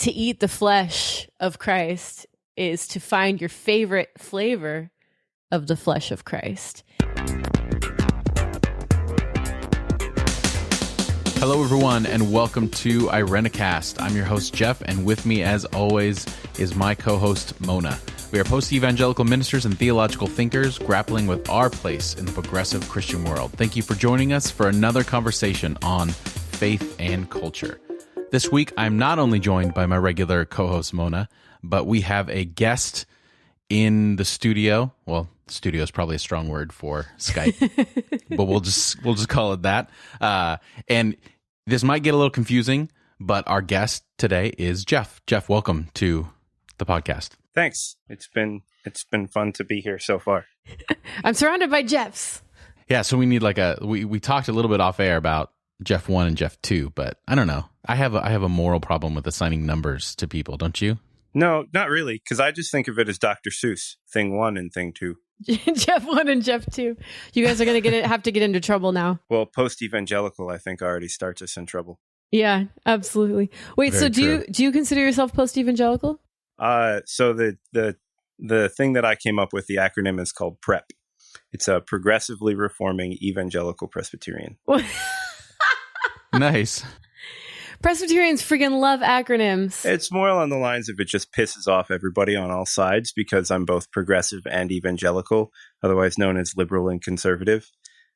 to eat the flesh of Christ is to find your favorite flavor of the flesh of Christ. Hello, everyone, and welcome to Irenicast. I'm your host, Jeff, and with me, as always, is my co-host, Mona. We are post-evangelical ministers and theological thinkers grappling with our place in the progressive Christian world. Thank you for joining us for another conversation on faith and culture. This week, I'm not only joined by my regular co-host, Mona, but we have a guest in the studio. Well, studio is probably a strong word for Skype, but we'll just call it that. And this might get a little confusing, but our guest today is Jeff. Jeff, welcome to the podcast. Thanks. It's been fun to be here so far. I'm surrounded by Jeffs. Yeah, so we need we talked a little bit off air about Jeff 1 and Jeff 2, but I don't know. I have a moral problem with assigning numbers to people, don't you? No, not really, because I just think of it as Dr. Seuss, thing 1 and thing 2. Jeff 1 and Jeff 2. You guys are going to have to get into trouble now. Well, post-evangelical, I think, already starts us in trouble. Yeah, absolutely. Wait, Very so true. do you consider yourself post-evangelical? So the thing that I came up with, the acronym is called PrEP. It's a progressively reforming evangelical Presbyterian. Nice. Presbyterians freaking love acronyms. It's more along the lines of it just pisses off everybody on all sides because I'm both progressive and evangelical, otherwise known as liberal and conservative,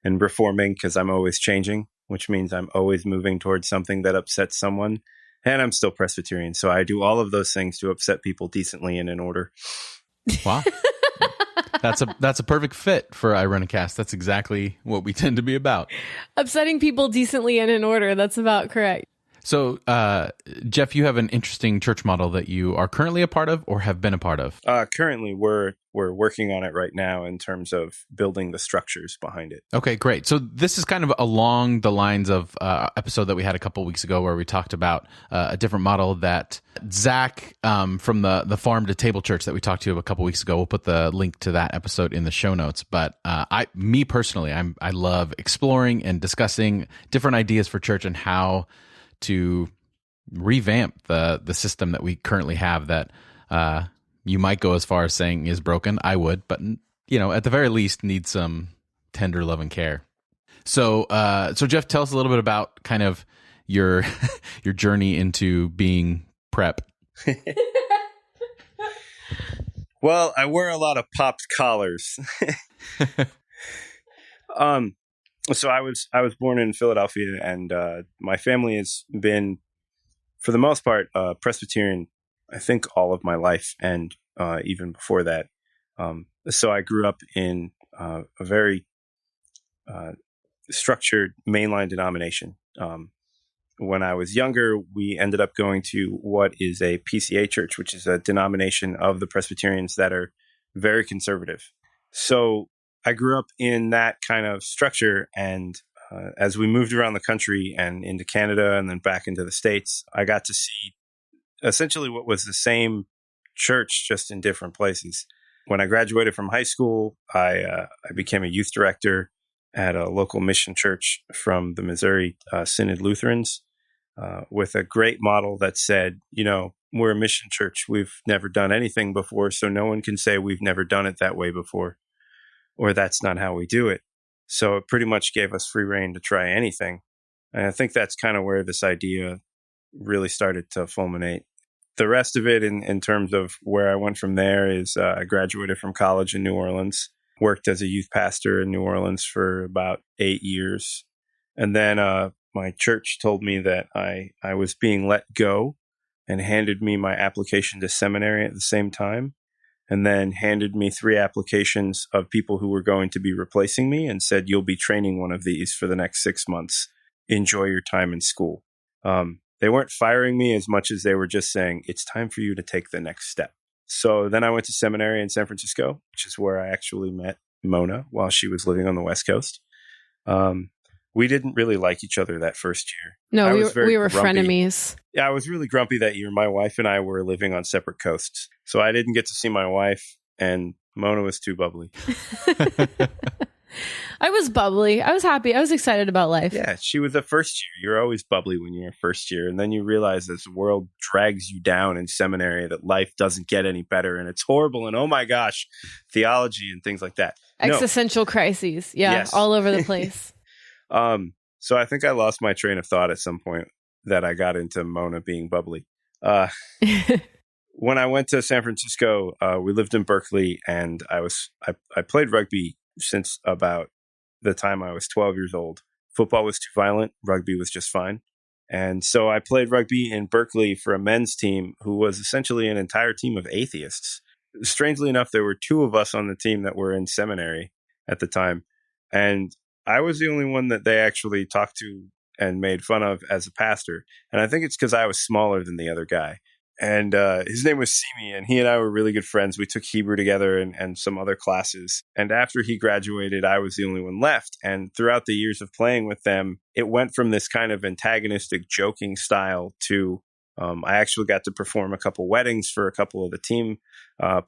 and reforming because I'm always changing, which means I'm always moving towards something that upsets someone. And I'm still Presbyterian, so I do all of those things to upset people decently and in order. Wow. That's a perfect fit for Irenicast. That's exactly what we tend to be about. Upsetting people decently and in order. That's about correct. So, Jeff, you have an interesting church model that you are currently a part of or have been a part of. Currently, we're working on it right now in terms of building the structures behind it. Okay, great. So this is kind of along the lines of episode that we had a couple weeks ago where we talked about a different model that Zach from the Farm to Table Church that we talked to a couple weeks ago. We'll put the link to that episode in the show notes. But me personally, I love exploring and discussing different ideas for church and how to revamp the system that we currently have that you might go as far as saying is broken. I would, but at the very least needs some tender love and care. So Jeff, tell us a little bit about kind of your your journey into being prep. Well, I wear a lot of popped collars. So I was born in Philadelphia, and my family has been, for the most part, Presbyterian, I think, all of my life, and even before that. So I grew up in a very structured mainline denomination. When I was younger, we ended up going to what is a PCA church, which is a denomination of the Presbyterians that are very conservative. So I grew up in that kind of structure, and as we moved around the country and into Canada and then back into the States, I got to see essentially what was the same church, just in different places. When I graduated from high school, I became a youth director at a local mission church from the Missouri Synod Lutherans with a great model that said, we're a mission church. We've never done anything before, so no one can say we've never done it that way before, or that's not how we do it. So it pretty much gave us free rein to try anything. And I think that's kind of where this idea really started to fulminate. The rest of it in terms of where I went from there is I graduated from college in New Orleans, worked as a youth pastor in New Orleans for about 8 years. And then my church told me that I was being let go and handed me my application to seminary at the same time, and then handed me 3 applications of people who were going to be replacing me and said, you'll be training one of these for the next 6 months. Enjoy your time in school. They weren't firing me as much as they were just saying, it's time for you to take the next step. So then I went to seminary in San Francisco, which is where I actually met Mona while she was living on the West Coast. We didn't really like each other that first year. No, we were grumpy. frenemies. Yeah, I was really grumpy that year. My wife and I were living on separate coasts. So I didn't get to see my wife, and Mona was too bubbly. I was bubbly. I was happy. I was excited about life. Yeah, she was a first year. You're always bubbly when you're a first year. And then you realize as the world drags you down in seminary that life doesn't get any better and it's horrible. And oh my gosh, theology and things like that. Existential crises. Yeah, Yes. all over the place. So I think I lost my train of thought at some point that I got into Mona being bubbly. When I went to San Francisco, we lived in Berkeley, and I played rugby since about the time I was 12 years old. Football was too violent. Rugby was just fine. And so I played rugby in Berkeley for a men's team who was essentially an entire team of atheists. Strangely enough, there were two of us on the team that were in seminary at the time. And I was the only one that they actually talked to and made fun of as a pastor. And I think it's because I was smaller than the other guy. And his name was Simi, and he and I were really good friends. We took Hebrew together and some other classes. And after he graduated, I was the only one left. And throughout the years of playing with them, it went from this kind of antagonistic joking style to I actually got to perform a couple weddings for a couple of the team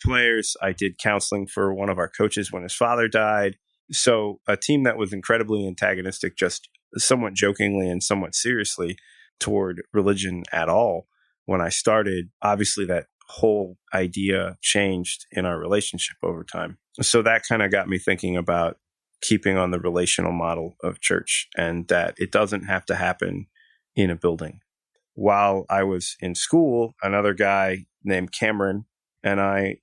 players. I did counseling for one of our coaches when his father died. So a team that was incredibly antagonistic, just somewhat jokingly and somewhat seriously toward religion at all. When I started, obviously that whole idea changed in our relationship over time. So that kind of got me thinking about keeping on the relational model of church and that it doesn't have to happen in a building. While I was in school, another guy named Cameron and I,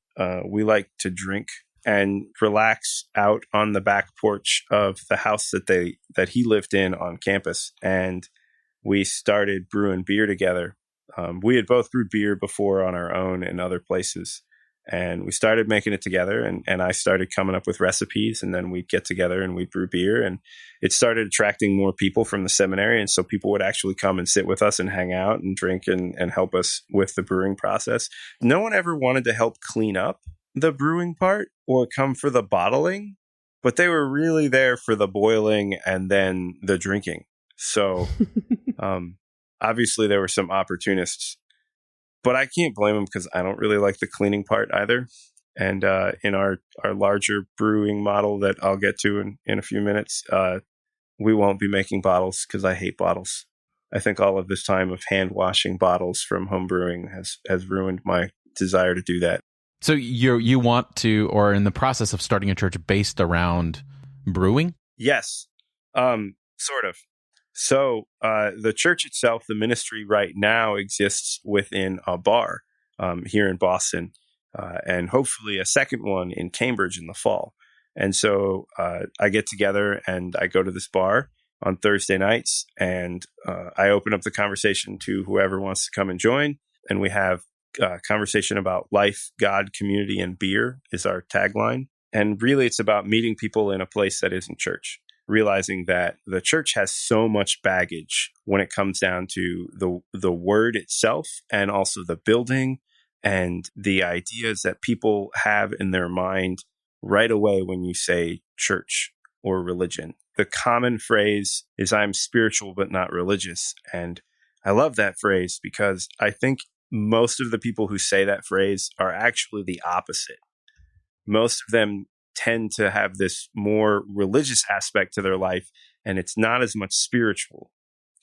we like to drink and relax out on the back porch of the house that he lived in on campus. And we started brewing beer together. We had both brewed beer before on our own in other places, and we started making it together, and I started coming up with recipes, and then we'd get together and we'd brew beer, and it started attracting more people from the seminary, and so people would actually come and sit with us and hang out and drink and help us with the brewing process. No one ever wanted to help clean up the brewing part or come for the bottling, but they were really there for the boiling and then the drinking. So, obviously, there were some opportunists, but I can't blame them because I don't really like the cleaning part either. And in our larger brewing model that I'll get to in a few minutes, we won't be making bottles because I hate bottles. I think all of this time of hand washing bottles from home brewing has ruined my desire to do that. So you want to, or in the process of starting a church based around brewing? Yes, sort of. So the church itself, the ministry right now exists within a bar here in Boston, and hopefully a second one in Cambridge in the fall. And so I get together and I go to this bar on Thursday nights, and I open up the conversation to whoever wants to come and join. And we have a conversation about life, God, community, and beer is our tagline. And really, it's about meeting people in a place that isn't church. Realizing that the church has so much baggage when it comes down to the word itself and also the building and the ideas that people have in their mind right away when you say church or religion. The common phrase is I'm spiritual but not religious. And I love that phrase because I think most of the people who say that phrase are actually the opposite. Most of them tend to have this more religious aspect to their life, and it's not as much spiritual.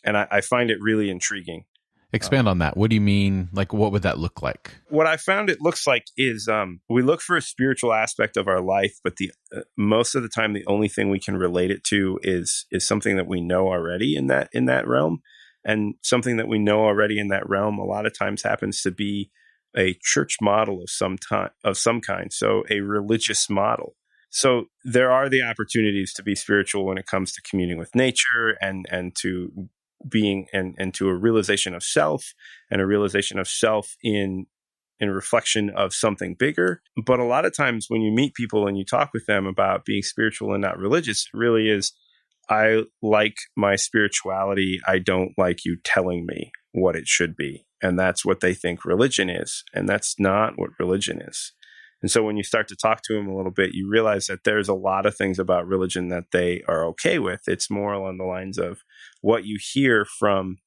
And I find it really intriguing. Expand on that. What do you mean? Like, what would that look like? What I found it looks like is we look for a spiritual aspect of our life, but the most of the time, the only thing we can relate it to is something that we know already in that realm. And something that we know already in that realm a lot of times happens to be a church model of some kind, so a religious model. So there are the opportunities to be spiritual when it comes to communing with nature and to being and to a realization of self and a realization of self in reflection of something bigger. But a lot of times when you meet people and you talk with them about being spiritual and not religious, it really is, I like my spirituality. I don't like you telling me what it should be. And that's what they think religion is. And that's not what religion is. And so when you start to talk to them a little bit, you realize that there's a lot of things about religion that they are okay with. It's more along the lines of what you hear from,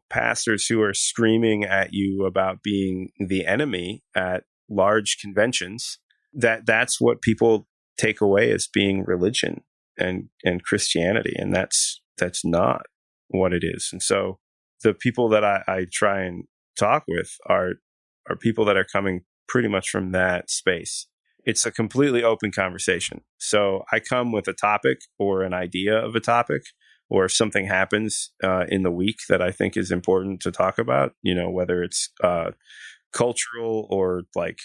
pastors who are screaming at you about being the enemy at large conventions. That's what people take away as being religion and Christianity, and that's not what it is. And so the people that I try and talk with are people that are coming pretty much from that space. It's a completely open conversation. So I come with a topic or an idea of a topic, or if something happens in the week that I think is important to talk about, whether it's cultural or like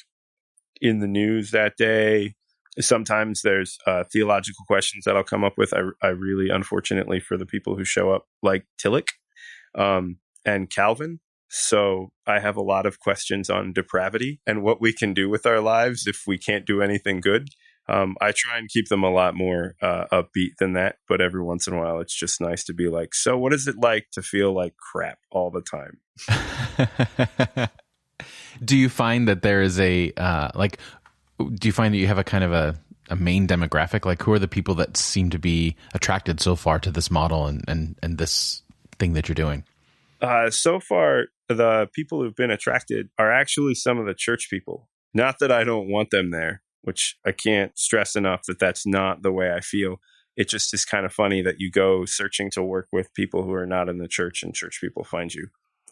in the news that day. Sometimes there's theological questions that I'll come up with. I really, unfortunately for the people who show up, like Tillich and Calvin. So I have a lot of questions on depravity and what we can do with our lives if we can't do anything good. I try and keep them a lot more upbeat than that, but every once in a while, it's just nice to be like, so what is it like to feel like crap all the time? Do you find that there is do you find that you have a kind of a main demographic? Like, who are the people that seem to be attracted so far to this model and this thing that you're doing? So far, the people who've been attracted are actually some of the church people. Not that I don't want them there, which I can't stress enough that that's not the way I feel. It just is kind of funny that you go searching to work with people who are not in the church and church people find you.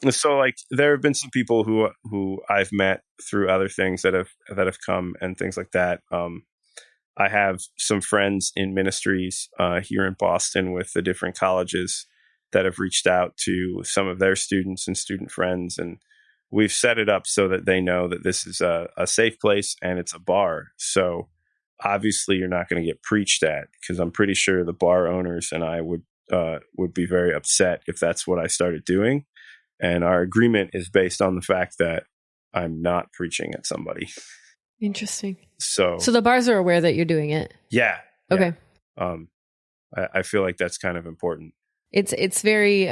So like there have been some people who I've met through other things that have come and things like that. I have some friends in ministries here in Boston with the different colleges that have reached out to some of their students and student friends, and we've set it up so that they know that this is a safe place and it's a bar. So obviously you're not going to get preached at, because I'm pretty sure the bar owners and I would be very upset if that's what I started doing. And our agreement is based on the fact that I'm not preaching at somebody. Interesting. So the bars are aware that you're doing it. Yeah. Okay. Yeah. I feel like that's kind of important. It's very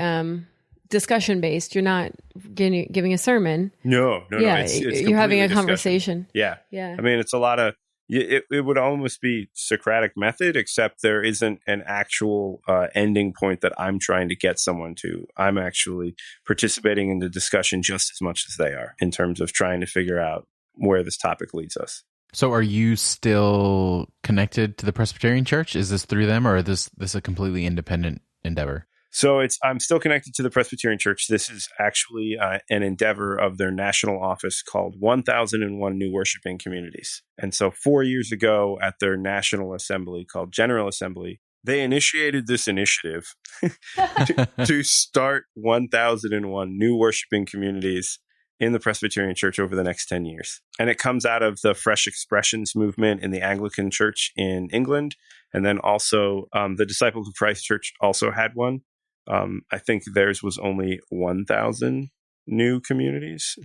discussion based. You're not giving a sermon. No. Yeah, It's you're having a discussion. conversation. Yeah. Yeah. I mean, it's a lot of. It would almost be Socratic method, except there isn't an actual ending point that I'm trying to get someone to. I'm actually participating in the discussion just as much as they are in terms of trying to figure out where this topic leads us. So are you still connected to the Presbyterian Church? Is this through them, or is this a completely independent endeavor? So I'm still connected to the Presbyterian Church. This is actually an endeavor of their national office called 1001 New Worshiping Communities. And so 4 years ago at their national assembly called General Assembly, they initiated this initiative to start 1001 new worshiping communities in the Presbyterian Church over the next 10 years. And it comes out of the Fresh Expressions movement in the Anglican Church in England. And then also the Disciples of Christ Church also had one. I think theirs was only 1,000 new communities.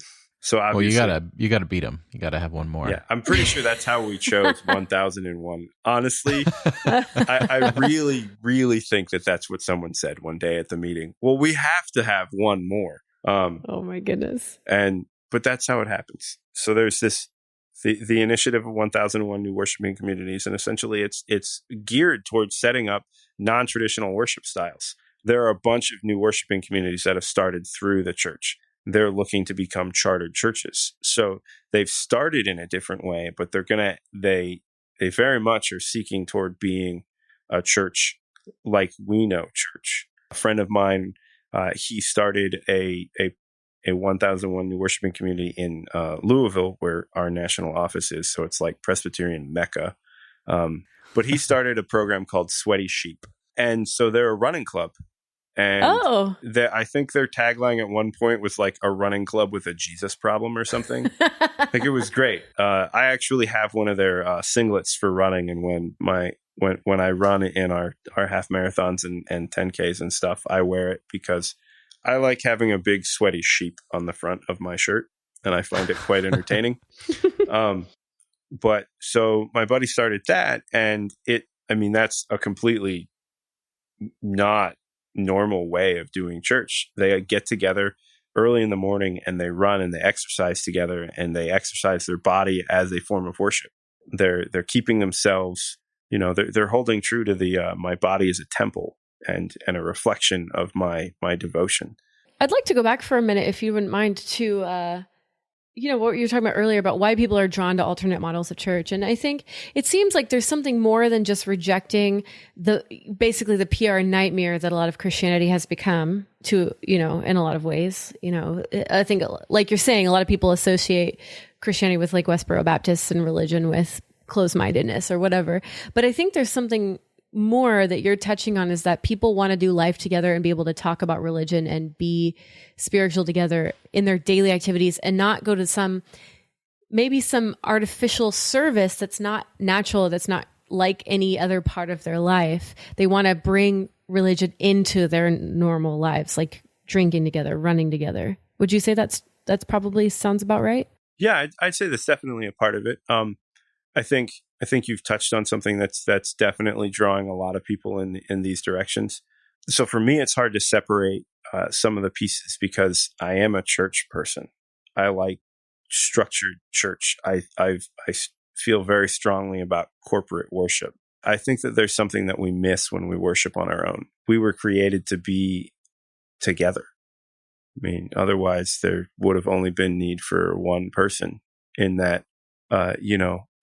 So obviously, well, you gotta beat them. You gotta have one more. Yeah, I'm pretty sure that's how we chose 1001. Honestly, I really, really think that that's what someone said one day at the meeting. Well, we have to have one more. Oh my goodness! But that's how it happens. So there's the initiative of 1001 new worshiping communities, and essentially it's geared towards setting up non-traditional worship styles. There are a bunch of new worshiping communities that have started through the church. They're looking to become chartered churches. So they've started in a different way, but they very much are seeking toward being a church like we know church. A friend of mine, he started a 1001 new worshiping community in Louisville, where our national office is. So it's like Presbyterian Mecca. But he started a program called Sweaty Sheep. And so they're a running club. And I think their tagline at one point was like a running club with a Jesus problem or something. I think it was great. I actually have one of their singlets for running. And when I run in our half marathons and 10Ks and stuff, I wear it because I like having a big sweaty sheep on the front of my shirt. And I find it quite entertaining. But so my buddy started that, and that's a completely not normal way of doing church. They get together early in the morning and they run and they exercise together, and they exercise their body as a form of worship. They're keeping themselves, they're holding true to the my body is a temple and a reflection of my devotion. I'd like to go back for a minute, if you wouldn't mind, to what you were talking about earlier about why people are drawn to alternate models of church. And I think it seems like there's something more than just rejecting basically the PR nightmare that a lot of Christianity has become to, in a lot of ways. I think, like you're saying, a lot of people associate Christianity with like Westboro Baptists and religion with closed-mindedness or whatever. But I think there's something more that you're touching on, is that people want to do life together and be able to talk about religion and be spiritual together in their daily activities, and not go to maybe some artificial service that's not natural, that's not like any other part of their life. They want to bring religion into their normal lives, like drinking together, running together. Would you say that's probably sounds about right? Yeah, I'd say that's definitely a part of it. I think you've touched on something that's definitely drawing a lot of people in these directions. So for me, it's hard to separate some of the pieces because I am a church person. I like structured church. I feel very strongly about corporate worship. I think that there's something that we miss when we worship on our own. We were created to be together. I mean, otherwise there would have only been need for one person in that,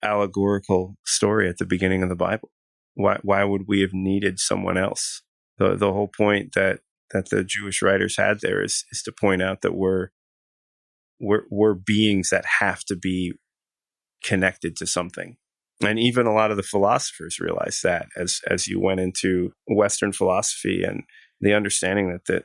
allegorical story at the beginning of the Bible. Why would we have needed someone else? The whole point that the Jewish writers had there is to point out that we're beings that have to be connected to something. And even a lot of the philosophers realized that as you went into Western philosophy and the understanding that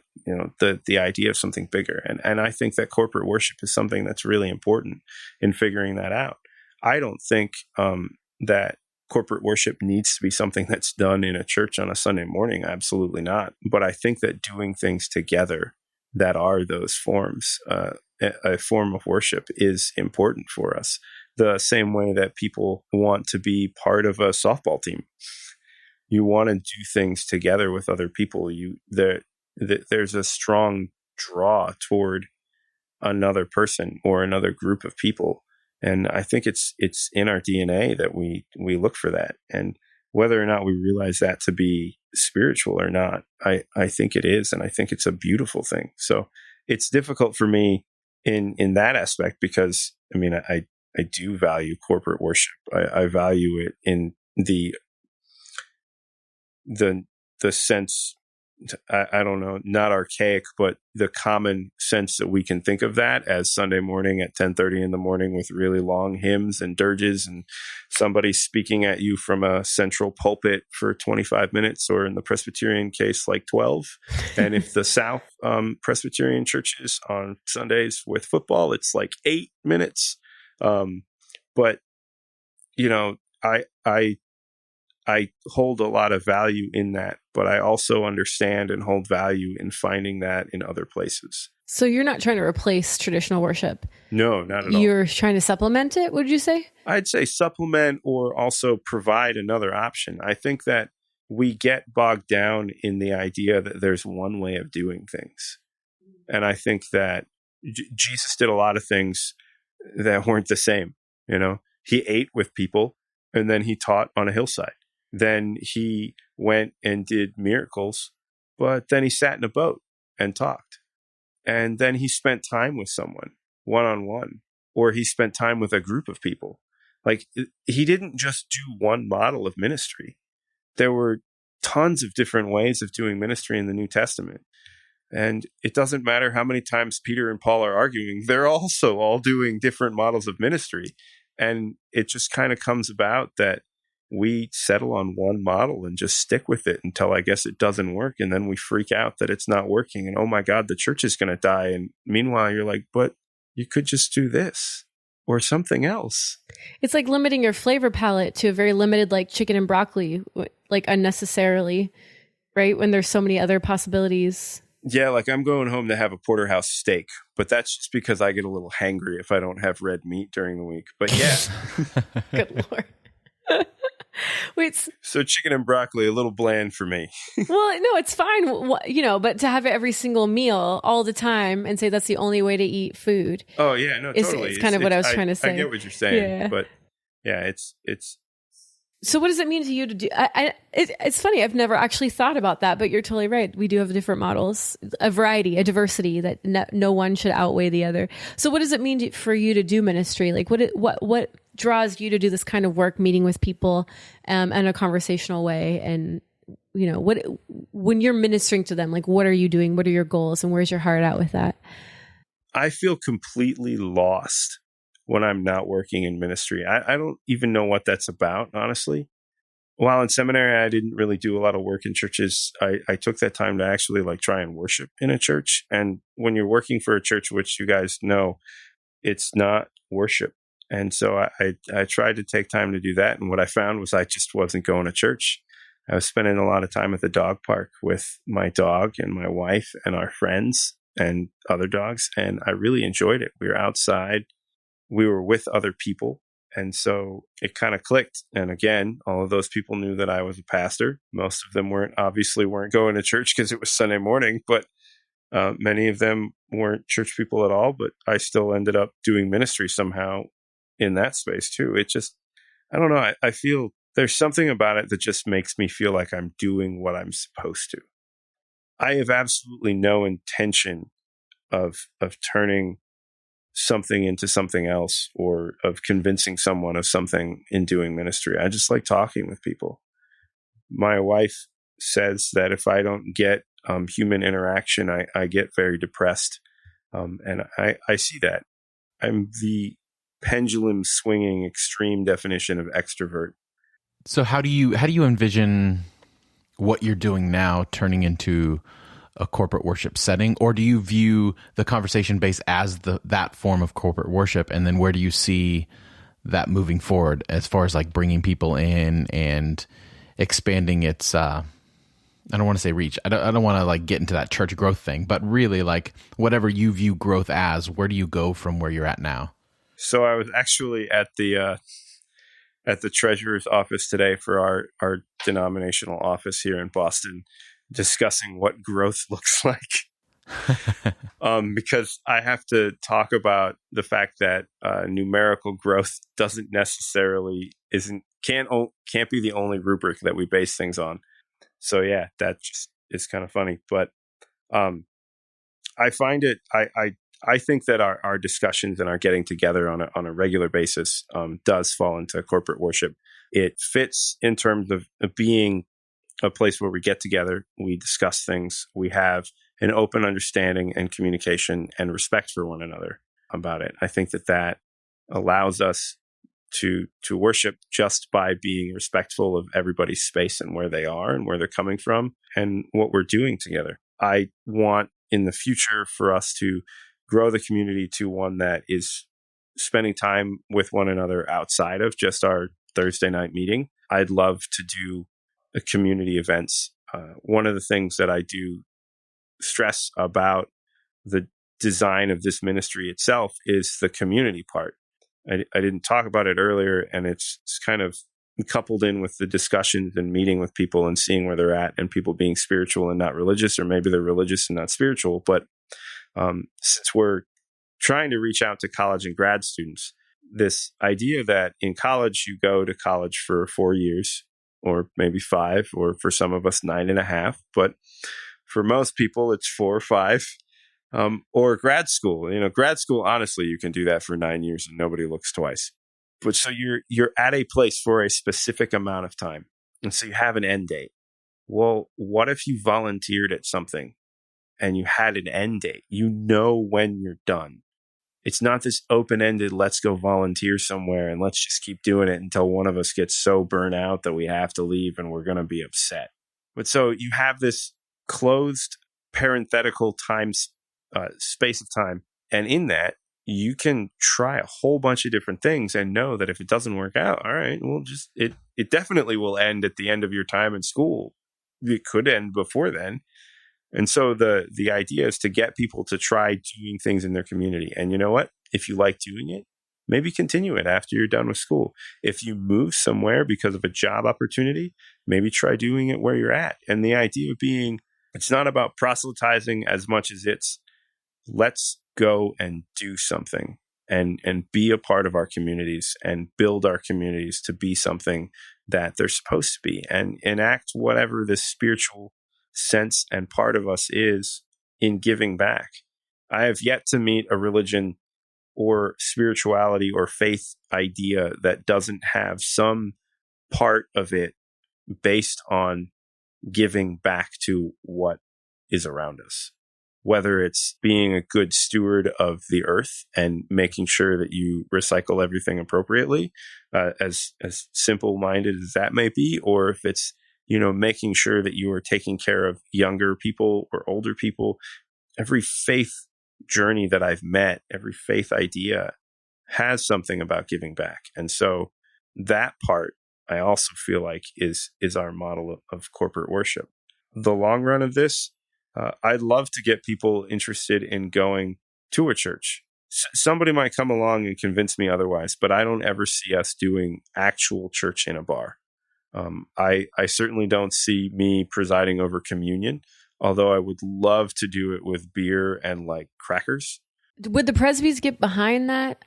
the idea of something bigger. And I think that corporate worship is something that's really important in figuring that out. I don't think that corporate worship needs to be something that's done in a church on a Sunday morning. Absolutely not. But I think that doing things together that are those forms, a form of worship, is important for us. The same way that people want to be part of a softball team. You want to do things together with other people. There's a strong draw toward another person or another group of people. And I think it's in our DNA that we look for that. And whether or not we realize that to be spiritual or not, I think it is. And I think it's a beautiful thing. So it's difficult for me in that aspect because, I mean, I do value corporate worship. I value it in the sense, I don't know, not archaic, but the common sense that we can think of that as Sunday morning at 10:30 in the morning with really long hymns and dirges and somebody speaking at you from a central pulpit for 25 minutes, or in the Presbyterian case, like 12. And if the South Presbyterian churches on Sundays with football, it's like 8 minutes. But, I hold a lot of value in that, but I also understand and hold value in finding that in other places. So you're not trying to replace traditional worship? No, not at all. You're trying to supplement it, would you say? I'd say supplement or also provide another option. I think that we get bogged down in the idea that there's one way of doing things. And I think that Jesus did a lot of things that weren't the same. He ate with people and then he taught on a hillside. Then he went and did miracles, but then he sat in a boat and talked. And then he spent time with someone one-on-one, or he spent time with a group of people. Like, he didn't just do one model of ministry. There were tons of different ways of doing ministry in the New Testament. And it doesn't matter how many times Peter and Paul are arguing, they're also all doing different models of ministry. And it just kind of comes about that we settle on one model and just stick with it until I guess it doesn't work. And then we freak out that it's not working. And oh my God, the church is going to die. And meanwhile, you're like, but you could just do this or something else. It's like limiting your flavor palette to a very limited, like chicken and broccoli, like unnecessarily, right? When there's so many other possibilities. Yeah, like I'm going home to have a porterhouse steak, but that's just because I get a little hangry if I don't have red meat during the week. But yeah. Good Lord. So chicken and broccoli, a little bland for me. Well, no, it's fine, but to have it every single meal all the time and say that's the only way to eat food. Oh yeah, no, totally. It's kind of what I was trying to say. I get what you're saying, yeah. But yeah, it's So what does it mean to you to do? It's funny. I've never actually thought about that, but you're totally right. We do have different models, a variety, a diversity that no one should outweigh the other. So what does it mean for you to do ministry? Like what draws you to do this kind of work, meeting with people in a conversational way? And, when you're ministering to them, like, what are you doing? What are your goals? And where's your heart at with that? I feel completely lost when I'm not working in ministry. I don't even know what that's about, honestly. While in seminary, I didn't really do a lot of work in churches. I took that time to actually try and worship in a church. And when you're working for a church, which you guys know, it's not worship. And so I tried to take time to do that. And what I found was I just wasn't going to church. I was spending a lot of time at the dog park with my dog and my wife and our friends and other dogs. And I really enjoyed it. We were outside. We were with other people. And so it kind of clicked. And again, all of those people knew that I was a pastor. Most of them weren't going to church because it was Sunday morning, but many of them weren't church people at all. But I still ended up doing ministry somehow in that space too. It just, I don't know. I feel there's something about it that just makes me feel like I'm doing what I'm supposed to. I have absolutely no intention of turning something into something else or of convincing someone of something in doing ministry. I just like talking with people. My wife says that if I don't get human interaction, I get very depressed. And I see that. I'm the pendulum swinging extreme definition of extrovert. So how do you envision what you're doing now turning into a corporate worship setting, or do you view the conversation base as that form of corporate worship? And then where do you see that moving forward as far as bringing people in and expanding its, I don't want to say reach. I don't want to get into that church growth thing, but really whatever you view growth as, where do you go from where you're at now? So I was actually at the treasurer's office today for our denominational office here in Boston, discussing what growth looks like. Because I have to talk about the fact that numerical growth doesn't necessarily can't be the only rubric that we base things on. So yeah, that just is kind of funny. But I find it I think that our discussions and our getting together on a regular basis does fall into corporate worship. It fits in terms of being a place where we get together, we discuss things, we have an open understanding and communication and respect for one another about it. I think that allows us to worship just by being respectful of everybody's space and where they are and where they're coming from and what we're doing together. I want in the future for us to grow the community to one that is spending time with one another outside of just our Thursday night meeting. I'd love to do community events. One of the things that I do stress about the design of this ministry itself is the community part. I didn't talk about it earlier, and it's kind of coupled in with the discussions and meeting with people and seeing where they're at and people being spiritual and not religious, or maybe they're religious and not spiritual. But since we're trying to reach out to college and grad students, this idea that in college you go to college for 4 years or maybe 5, or for some of us 9.5, but for most people it's 4 or 5, or grad school. Grad school, honestly, you can do that for 9 years and nobody looks twice. But so you're at a place for a specific amount of time, and so you have an end date. Well, what if you volunteered at something and you had an end date? You know when you're done. It's not this open-ended, let's go volunteer somewhere and let's just keep doing it until one of us gets so burnt out that we have to leave and we're going to be upset. But so you have this closed parenthetical space of time. And in that, you can try a whole bunch of different things and know that if it doesn't work out, all right, well, it definitely will end at the end of your time in school. It could end before then. And so the idea is to get people to try doing things in their community. And you know what? If you like doing it, maybe continue it after you're done with school. If you move somewhere because of a job opportunity, maybe try doing it where you're at. And the idea being, it's not about proselytizing as much as it's let's go and do something. and be a part of our communities and build our communities to be something that they're supposed to be, and enact whatever the spiritual sense and part of us is in giving back. I have yet to meet a religion or spirituality or faith idea that doesn't have some part of it based on giving back to what is around us. Whether it's being a good steward of the earth and making sure that you recycle everything appropriately, as simple-minded as that may be, or if it's, making sure that you are taking care of younger people or older people. Every faith journey that I've met, every faith idea has something about giving back. And so that part, I also feel like is our model of corporate worship. The long run of this, I'd love to get people interested in going to a church. Somebody might come along and convince me otherwise, but I don't ever see us doing actual church in a bar. I certainly don't see me presiding over communion, although I would love to do it with beer and like crackers. Would the Presbys get behind that?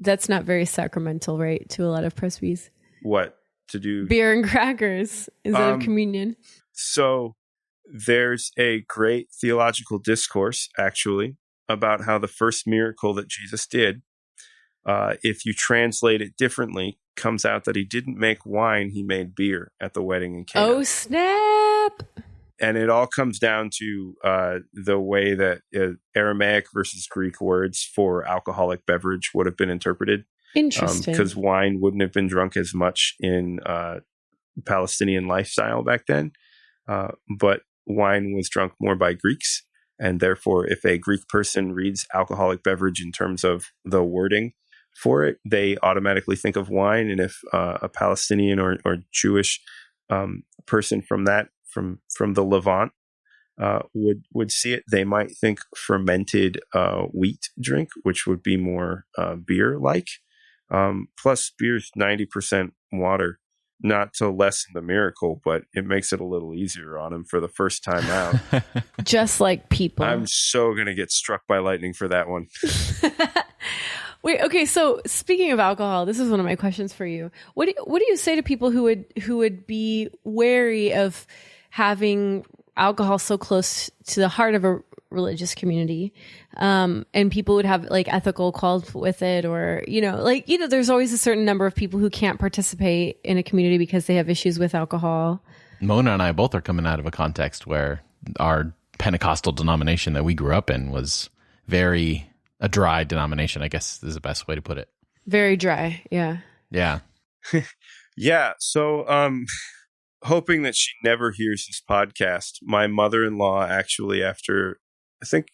That's not very sacramental, right? To a lot of Presbys. What to do? Beer and crackers instead of communion. So there's a great theological discourse, actually, about how the first miracle that Jesus did, if you translate it differently, comes out that he didn't make wine, he made beer at the wedding in Cana. Oh, snap! And it all comes down to the way that Aramaic versus Greek words for alcoholic beverage would have been interpreted. Interesting. Because wine wouldn't have been drunk as much in Palestinian lifestyle back then. But wine was drunk more by Greeks. And therefore, if a Greek person reads alcoholic beverage in terms of the wording for it, they automatically think of wine. And if a Palestinian or Jewish person from the Levant would see it, they might think fermented wheat drink, which would be more beer-like. Plus, beer's 90% water. Not to lessen the miracle, but it makes it a little easier on him for the first time out. Just like people. I'm so going to get struck by lightning for that one. Wait, okay. So speaking of alcohol, this is one of my questions for you. What do you say to people who would be wary of having alcohol so close to the heart of a religious community, and people would have like ethical calls with it, or there's always a certain number of people who can't participate in a community because they have issues with alcohol. Mona and I both are coming out of a context where our Pentecostal denomination that we grew up in was very a dry denomination, I guess is the best way to put it. Very dry. Yeah. Yeah. So hoping that she never hears this podcast, my mother-in-law actually, after I think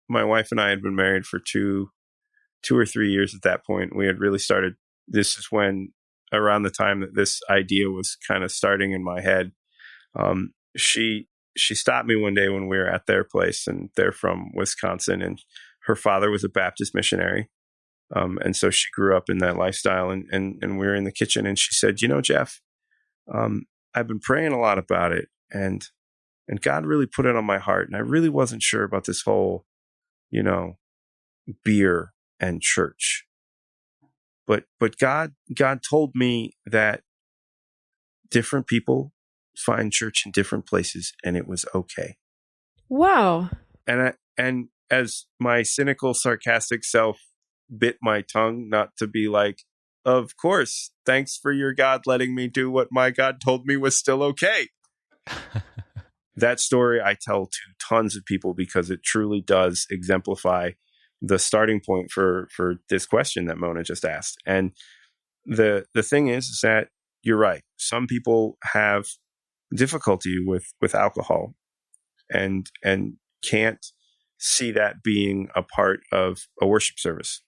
my wife and I had been married for two or 3 years at that point. We had really started. This is when, around the time that this idea was kind of starting in my head. She stopped me one day when we were at their place, and they're from Wisconsin, and her father was a Baptist missionary. And so she grew up in that lifestyle, and we were in the kitchen, and she said, Jeff, I've been praying a lot about it, and God really put it on my heart. And I really wasn't sure about this whole, beer and church. But God told me that different people find church in different places, and it was okay. Wow. And as my cynical, sarcastic self bit my tongue not to be like, of course, thanks for your God letting me do what my God told me was still okay. That story I tell to tons of people because it truly does exemplify the starting point for this question that Mona just asked. And the thing is that you're right. Some people have difficulty with alcohol and can't see that being a part of a worship service.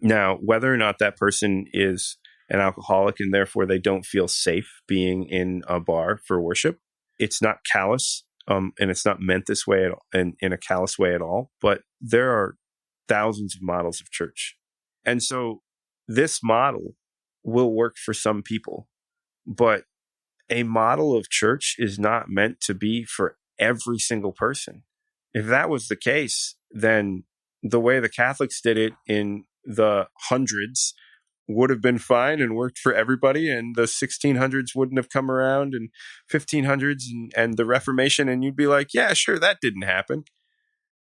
Now, whether or not that person is an alcoholic and therefore they don't feel safe being in a bar for worship, it's not callous, and it's not meant this way at all, in a callous way at all. But there are thousands of models of church. And so this model will work for some people, but a model of church is not meant to be for every single person. If that was the case, then the way the Catholics did it in the hundreds would have been fine and worked for everybody, and the 1600s wouldn't have come around, and 1500s and the Reformation, and you'd be like, yeah, sure, that didn't happen.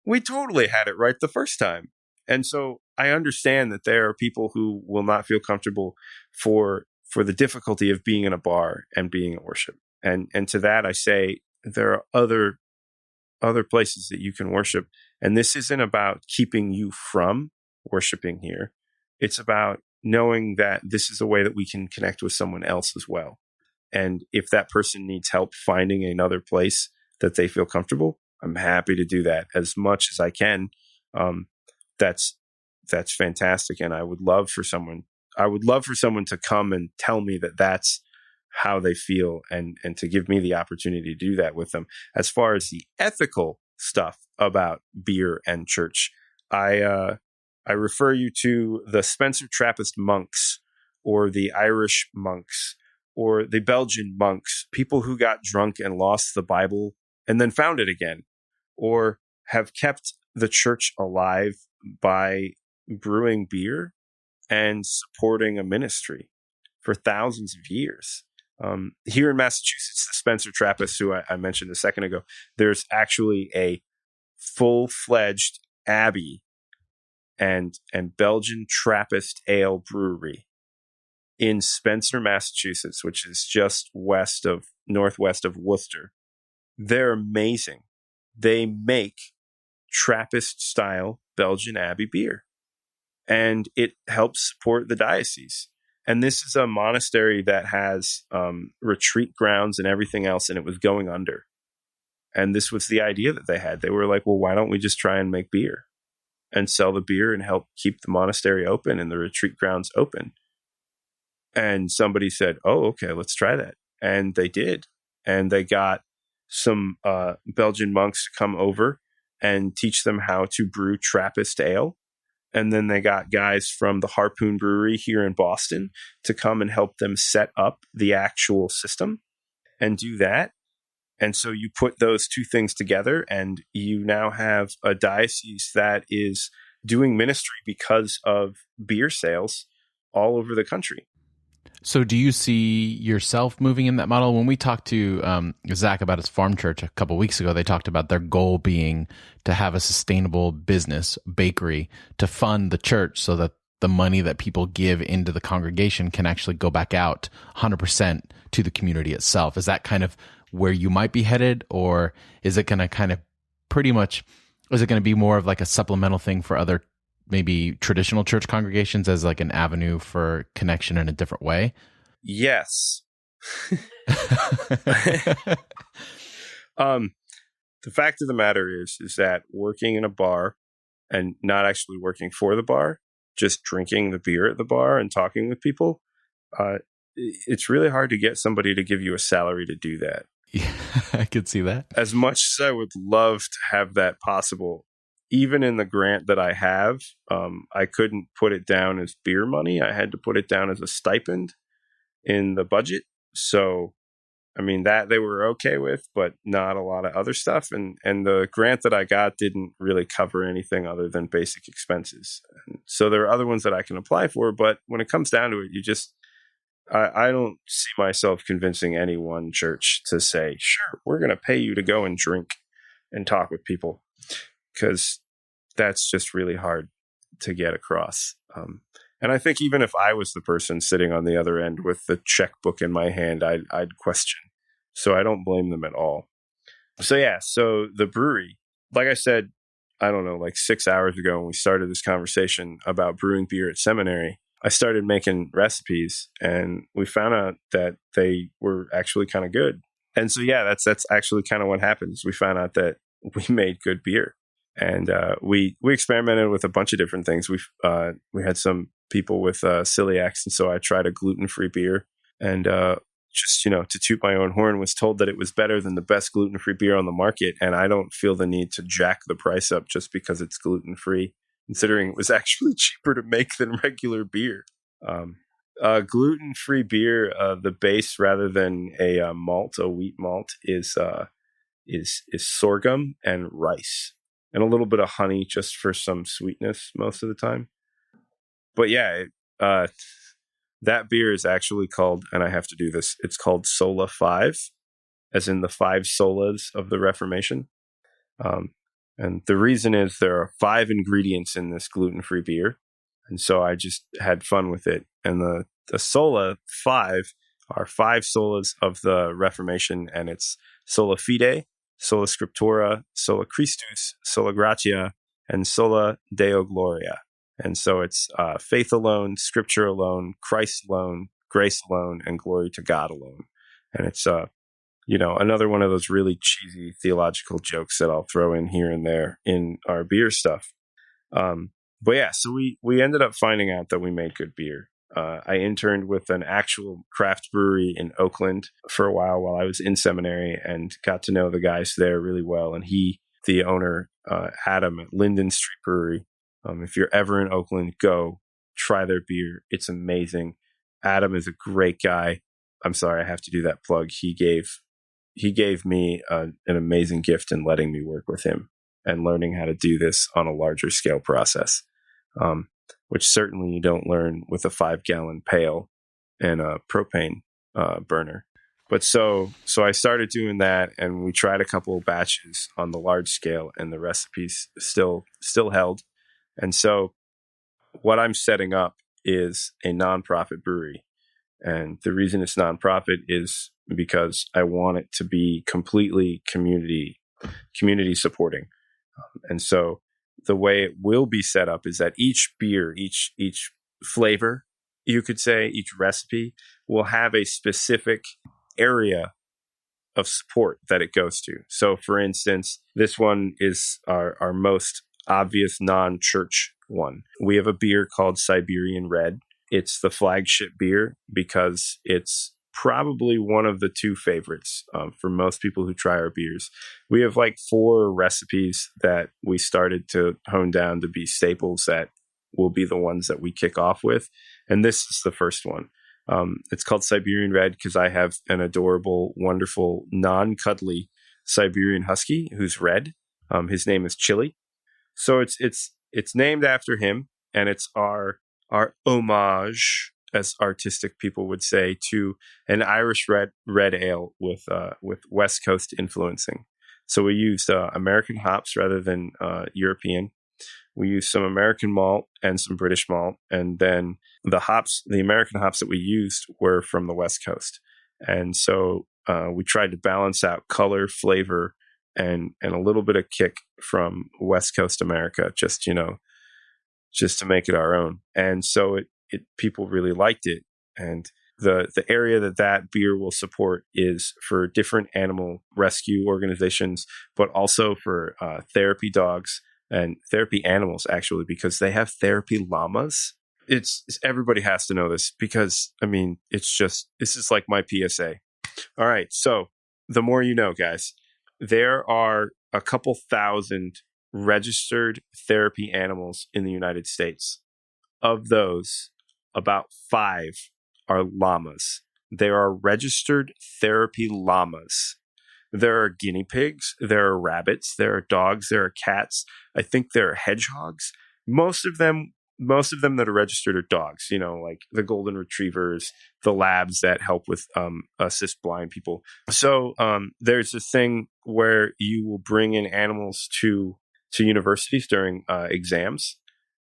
We totally had it right the first time. And so I understand that there are people who will not feel comfortable for the difficulty of being in a bar and being at worship. And to that I say there are other places that you can worship. And this isn't about keeping you from worshiping here. It's about knowing that this is a way that we can connect with someone else as well. And if that person needs help finding another place that they feel comfortable, I'm happy to do that as much as I can. That's fantastic. And I would love for someone to come and tell me that that's how they feel, and to give me the opportunity to do that with them. As far as the ethical stuff about beer and church, I refer you to the Spencer Trappist monks, or the Irish monks, or the Belgian monks, people who got drunk and lost the Bible and then found it again, or have kept the church alive by brewing beer and supporting a ministry for thousands of years. Here in Massachusetts, the Spencer Trappists, who I mentioned a second ago, there's actually a full-fledged abbey and Belgian Trappist ale brewery in Spencer, Massachusetts, which is just northwest of Worcester. They're amazing. They make Trappist-style Belgian abbey beer, and it helps support the diocese. And this is a monastery that has retreat grounds and everything else, and it was going under. And this was the idea that they had. They were like, well, why don't we just try and make beer and sell the beer and help keep the monastery open and the retreat grounds open? And somebody said, oh, okay, let's try that. And they did. And they got some Belgian monks to come over and teach them how to brew Trappist ale. And then they got guys from the Harpoon Brewery here in Boston to come and help them set up the actual system and do that. And so you put those two things together, and you now have a diocese that is doing ministry because of beer sales all over the country. So do you see yourself moving in that model? When we talked to Zach about his farm church a couple of weeks ago, they talked about their goal being to have a sustainable business, bakery, to fund the church so that the money that people give into the congregation can actually go back out 100% to the community itself. Is that kind of where you might be headed, or is it going to kind of is it going to be more of like a supplemental thing for other maybe traditional church congregations as like an avenue for connection in a different way? Yes. The fact of the matter is that working in a bar and not actually working for the bar, just drinking the beer at the bar and talking with people, it's really hard to get somebody to give you a salary to do that. Yeah, I could see that. As much as I would love to have that possible, even in the grant that I have, I couldn't put it down as beer money. I had to put it down as a stipend in the budget. So, I mean, that they were okay with, but not a lot of other stuff. And the grant that I got didn't really cover anything other than basic expenses. And so there are other ones that I can apply for, but when it comes down to it, I don't see myself convincing any one church to say, sure, we're going to pay you to go and drink and talk with people, because that's just really hard to get across. And I think even if I was the person sitting on the other end with the checkbook in my hand, I'd question. So I don't blame them at all. So yeah, so the brewery, like I said, I don't know, like 6 hours ago when we started this conversation about brewing beer at seminary, I started making recipes, and we found out that they were actually kind of good. And so, yeah, that's actually kind of what happens. We found out that we made good beer, and we experimented with a bunch of different things. We had some people with celiacs, and so I tried a gluten-free beer, and just, to toot my own horn, was told that it was better than the best gluten-free beer on the market. And I don't feel the need to jack the price up just because it's gluten-free, considering it was actually cheaper to make than regular beer. Gluten-free beer, the base rather than a wheat malt, is sorghum and rice. and a little bit of honey just for some sweetness most of the time. But yeah, that beer is actually called, and I have to do this, it's called Sola 5, as in the 5 solas of the Reformation. And the reason is there are 5 ingredients in this gluten-free beer. And so I just had fun with it. And the Sola 5 are 5 solas of the Reformation, and it's Sola Fide, Sola Scriptura, Sola Christus, Sola Gratia, and Sola Deo Gloria. And so it's faith alone, Scripture alone, Christ alone, grace alone, and glory to God alone. And it's another one of those really cheesy theological jokes that I'll throw in here and there in our beer stuff. But yeah, so we ended up finding out that we made good beer. I interned with an actual craft brewery in Oakland for a while I was in seminary, and got to know the guys there really well. And the owner, Adam at Linden Street Brewery, if you're ever in Oakland, go try their beer. It's amazing. Adam is a great guy. I'm sorry, I have to do that plug. He gave me an amazing gift in letting me work with him and learning how to do this on a larger scale process, which certainly you don't learn with a 5-gallon pail and a propane burner. But so I started doing that, and we tried a couple of batches on the large scale, and the recipes still held. And so what I'm setting up is a nonprofit brewery. And the reason it's nonprofit is because I want it to be completely community supporting. And so the way it will be set up is that each beer, each flavor, you could say, each recipe will have a specific area of support that it goes to. So for instance, this one is our most obvious non-church one. We have a beer called Siberian Red. It's the flagship beer because it's probably one of the 2 favorites for most people who try our beers. We have like 4 recipes that we started to hone down to be staples that will be the ones that we kick off with. And this is the first one. It's called Siberian Red because I have an adorable, wonderful, non-cuddly Siberian Husky who's red. His name is Chili. So it's named after him, and it's our homage, as artistic people would say, to an Irish red ale with West Coast influencing. So we used American hops rather than European. We used some American malt and some British malt, and then the American hops that we used were from the West Coast. And so we tried to balance out color, flavor, and a little bit of kick from West Coast America, just to make it our own. And so it people really liked it. And the area that beer will support is for different animal rescue organizations, but also for therapy dogs and therapy animals, actually, because they have therapy llamas. Everybody has to know this because, this is like my PSA. All right. So the more you know, guys, there are a couple thousand registered therapy animals in the United States. Of those, about 5 are llamas. There are registered therapy llamas. There are guinea pigs, there are rabbits, there are dogs, there are cats. I think there are hedgehogs. Most of them that are registered are dogs, like the golden retrievers, the labs that help with assist blind people. So there's this thing where you will bring in animals to universities during exams,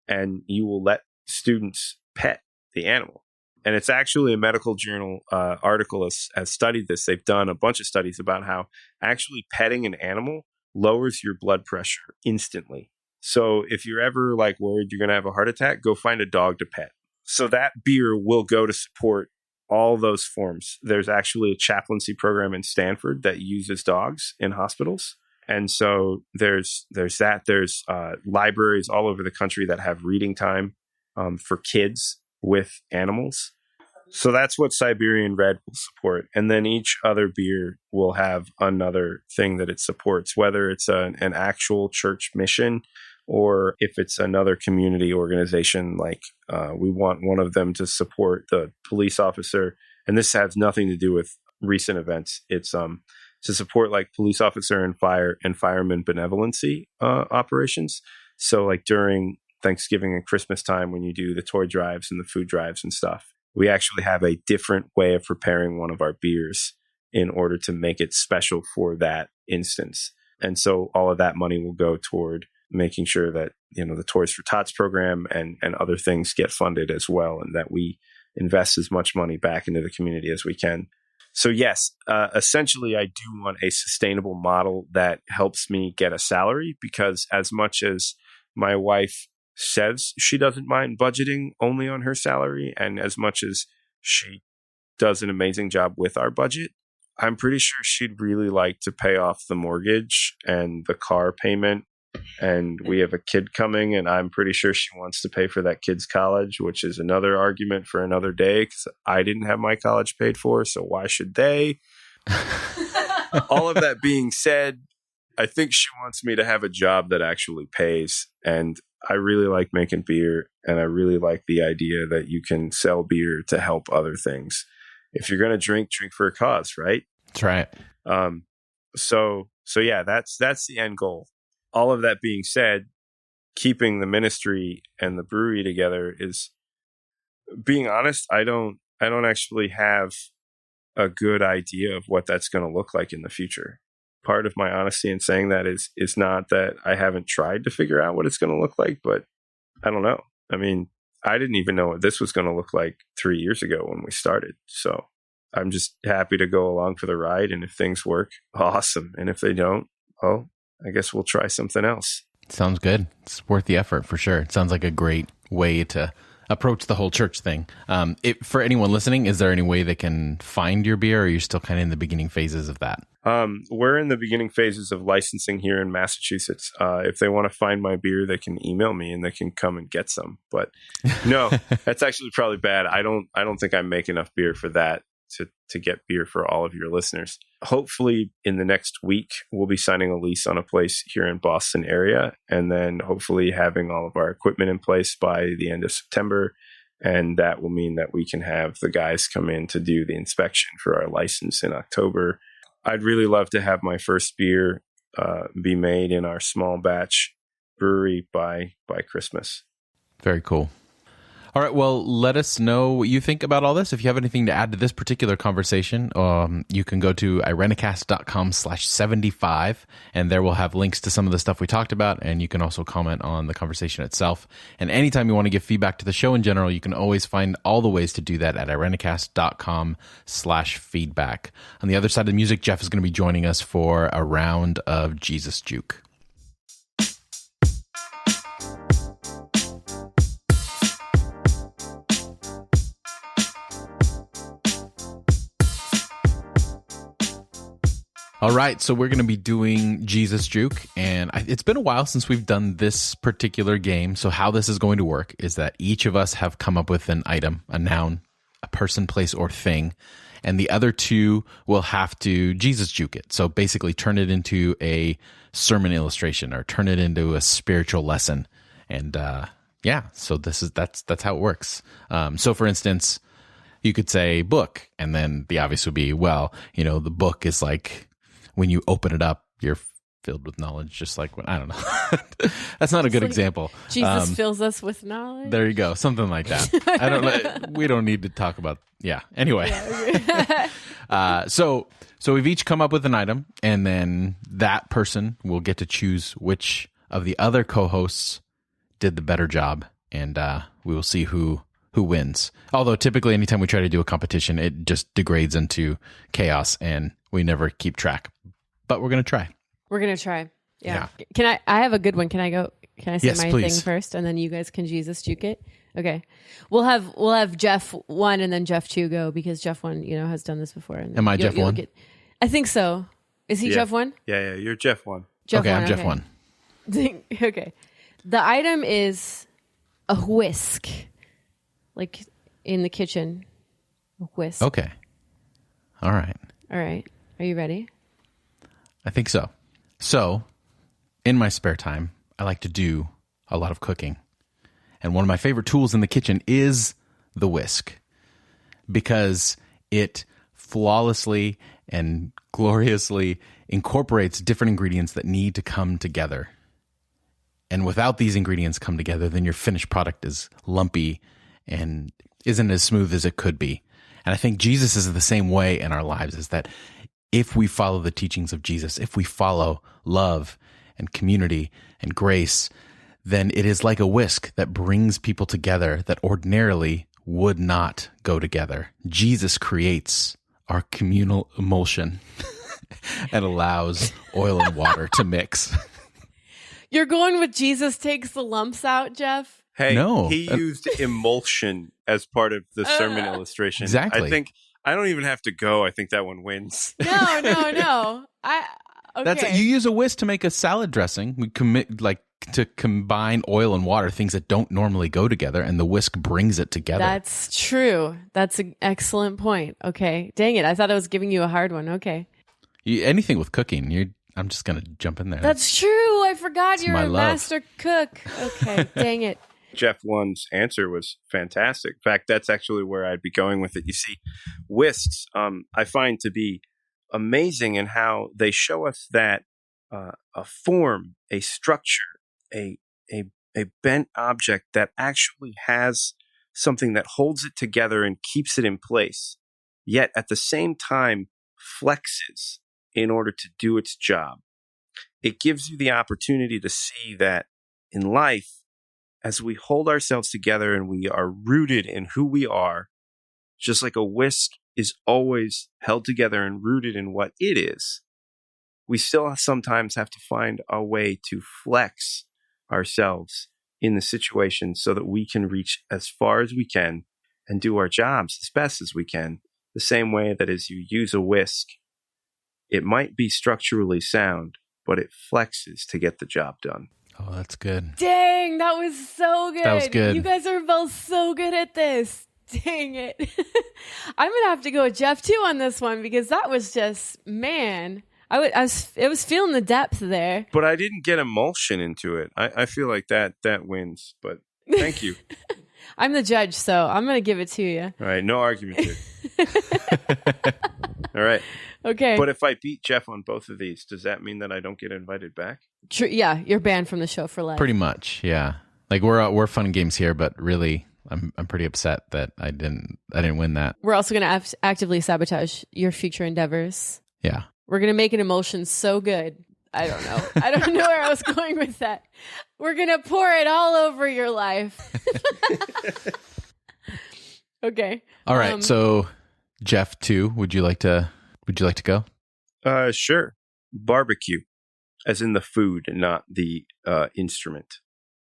and you will let students pet the animal. And it's actually a medical journal article has studied this. They've done a bunch of studies about how actually petting an animal lowers your blood pressure instantly. So if you're ever worried you're going to have a heart attack, go find a dog to pet. So that beer will go to support all those forms. There's actually a chaplaincy program in Stanford that uses dogs in hospitals. And so there's that. There's libraries all over the country that have reading time for kids with animals. So that's what Siberian Red will support. And then each other beer will have another thing that it supports, whether it's an actual church mission or if it's another community organization. We want one of them to support the police officer. And this has nothing to do with recent events. It's to support like police officer and fireman benevolency operations. So like during Thanksgiving and Christmas time, when you do the toy drives and the food drives and stuff, we actually have a different way of preparing one of our beers in order to make it special for that instance. And so all of that money will go toward making sure that, the Toys for Tots program and other things get funded as well, and that we invest as much money back into the community as we can. So yes, essentially I do want a sustainable model that helps me get a salary, because as much as my wife says she doesn't mind budgeting only on her salary, and as much as she does an amazing job with our budget, I'm pretty sure she'd really like to pay off the mortgage and the car payment. And we have a kid coming, and I'm pretty sure she wants to pay for that kid's college, which is another argument for another day, because I didn't have my college paid for, so why should they? All of that being said, I think she wants me to have a job that actually pays. And I really like making beer, and I really like the idea that you can sell beer to help other things. If you're going to drink for a cause, right? That's right. So yeah, that's the end goal. All of that being said, keeping the ministry and the brewery together is, being honest, I don't actually have a good idea of what that's going to look like in the future. Part of my honesty in saying that is not that I haven't tried to figure out what it's going to look like, but I don't know. I mean, I didn't even know what this was going to look like 3 years ago when we started. So I'm just happy to go along for the ride. And if things work, awesome. And if they don't, well, I guess we'll try something else. Sounds good. It's worth the effort for sure. It sounds like a great way to approach the whole church thing. For anyone listening, is there any way they can find your beer, or are you still kind of in the beginning phases of that? We're in the beginning phases of licensing here in Massachusetts. If they want to find my beer, they can email me and they can come and get some. But no, that's actually probably bad. I don't think I make enough beer for that to get beer for all of your listeners. Hopefully in the next week, we'll be signing a lease on a place here in Boston area, and then hopefully having all of our equipment in place by the end of September. And that will mean that we can have the guys come in to do the inspection for our license in October. I'd really love to have my first beer be made in our small batch brewery by Christmas. Very cool. All right, well, let us know what you think about all this. If you have anything to add to this particular conversation, you can go to irenicast.com/75, and there we'll have links to some of the stuff we talked about, and you can also comment on the conversation itself. And anytime you want to give feedback to the show in general, you can always find all the ways to do that at irenicast.com/feedback. On the other side of the music, Jeff is going to be joining us for a round of Jesus Juke. All right, so we're going to be doing Jesus Juke, and it's been a while since we've done this particular game. So how this is going to work is that each of us have come up with an item, a noun, a person, place, or thing, and the other two will have to Jesus Juke it. So basically turn it into a sermon illustration or turn it into a spiritual lesson. And so that's how it works. So for instance, you could say book, and then the obvious would be, well, the book is like, when you open it up, you're filled with knowledge, just like when, I don't know. That's not a good example. Jesus fills us with knowledge. There you go. Something like that. I don't know. We don't need to talk about, Anyway. Yeah, okay. So we've each come up with an item, and then that person will get to choose which of the other co-hosts did the better job, and we will see who wins. Although typically anytime we try to do a competition, it just degrades into chaos and we never keep track. But we're going to try. Yeah. Can I have a good one. Can I say yes, my please. thing first, and then you guys can Jesus Juke it? Okay. We'll have Jeff 1 and then Jeff 2 go, because Jeff 1, has done this before. And am I Jeff 1? I think so. Is he Jeff 1? Yeah, you're Jeff 1. Jeff I'm 1, Jeff 1. Okay. The item is a whisk. Like in the kitchen. A whisk. Okay. All right. Are you ready? I think so. So, in my spare time, I like to do a lot of cooking. And one of my favorite tools in the kitchen is the whisk, because it flawlessly and gloriously incorporates different ingredients that need to come together. And without these ingredients come together, then your finished product is lumpy and isn't as smooth as it could be. And I think Jesus is the same way in our lives, is that if we follow the teachings of Jesus, if we follow love and community and grace, then it is like a whisk that brings people together that ordinarily would not go together. Jesus creates our communal emulsion and allows oil and water to mix. You're going with Jesus takes the lumps out, Jeff? Hey, no. He used emulsion as part of the sermon illustration. Exactly. I don't even have to go. I think that one wins. No. Okay. You use a whisk to make a salad dressing. We commit to combine oil and water, things that don't normally go together, and the whisk brings it together. That's true. That's an excellent point. Okay. Dang it. I thought I was giving you a hard one. Okay. Anything with cooking, I'm just going to jump in there. That's true. I forgot you're a master cook. Okay. Dang it. Jeff 1's answer was fantastic. In fact, that's actually where I'd be going with it. You see, whisks, I find to be amazing in how they show us that a form, a structure, a bent object that actually has something that holds it together and keeps it in place, yet at the same time flexes in order to do its job. It gives you the opportunity to see that in life, as we hold ourselves together and we are rooted in who we are, just like a whisk is always held together and rooted in what it is, we still sometimes have to find a way to flex ourselves in the situation so that we can reach as far as we can and do our jobs as best as we can. The same way that as you use a whisk, it might be structurally sound, but it flexes to get the job done. Oh, that's good. Dang, that was so good. That was good. You guys are both so good at this. Dang it. I'm going to have to go with Jeff too on this one, because that was just, man, it was feeling the depth there. But I didn't get emulsion into it. I feel like that wins, but thank you. I'm the judge, so I'm going to give it to you. All right, no argument here. All right. Okay. But if I beat Jeff on both of these, does that mean that I don't get invited back? Yeah, you're banned from the show for life. Pretty much, yeah. Like we're fun and games here, but really, I'm pretty upset that I didn't win that. We're also going to actively sabotage your future endeavors. Yeah. We're going to make an emulsion so good. I don't know. I don't know where I was going with that. We're going to pour it all over your life. Okay. All right. So, Jeff 2, would you like to go? Sure. Barbecue, as in the food and not the instrument,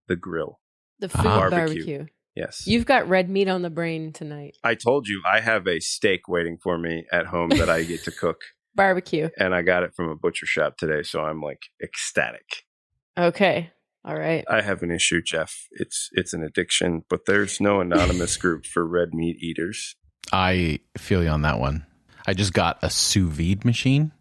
the grill. The food barbecue. Yes. You've got red meat on the brain tonight. I told you I have a steak waiting for me at home that I get to cook. Barbecue. And I got it from a butcher shop today, so I'm like ecstatic. Okay. All right. I have an issue, Jeff. It's an addiction, but there's no anonymous group for red meat eaters. I feel you on that one. I just got a sous vide machine,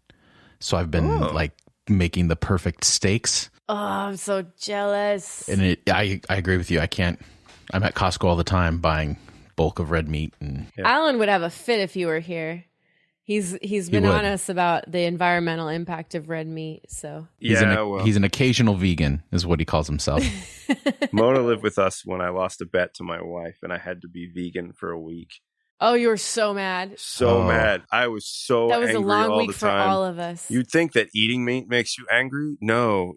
so I've been making the perfect steaks. Oh, I'm so jealous. And I agree with you. I'm at Costco all the time buying bulk of red meat. And Alan would have a fit if you were here. He's been honest about the environmental impact of red meat. So he's an occasional vegan, is what he calls himself. Mona lived with us when I lost a bet to my wife, and I had to be vegan for a week. Oh, you were so mad. So mad. I was so angry all the time. That was a long week for all of us. You'd think that eating meat makes you angry. No,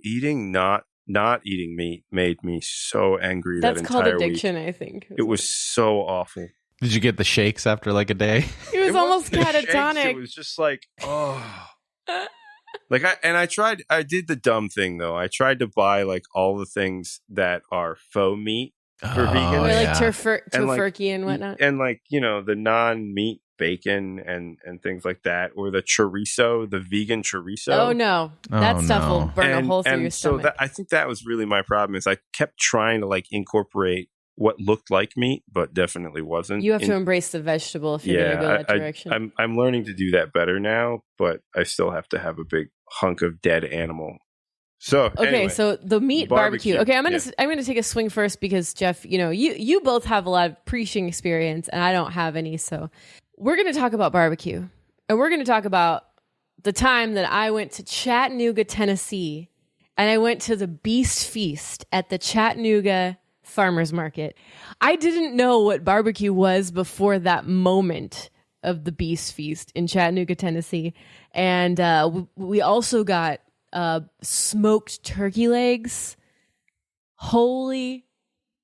not eating meat made me so angry that entire week. That's called addiction, I think. It was so awful. Did you get the shakes after like a day? He was almost catatonic. Shakes, it was just like, oh. I did the dumb thing though. I tried to buy like all the things that are faux meat for vegans. Or like tofurkey and whatnot. And like, the non-meat bacon and things like that. Or the chorizo, the vegan chorizo. Oh no. That stuff will burn a hole through your stomach. So I think that was really my problem, is I kept trying to like incorporate what looked like meat, but definitely wasn't. You have to embrace the vegetable if you're going to go that direction. I'm learning to do that better now, but I still have to have a big hunk of dead animal. So anyway, so the meat barbecue. Okay, I'm gonna take a swing first, because Jeff, you both have a lot of preaching experience and I don't have any, so we're gonna talk about barbecue. And we're going to talk about the time that I went to Chattanooga, Tennessee, and I went to the Beast Feast at the Chattanooga Farmers Market. I didn't know what barbecue was before that moment of the Beast Feast in Chattanooga, Tennessee. And we also got smoked turkey legs. Holy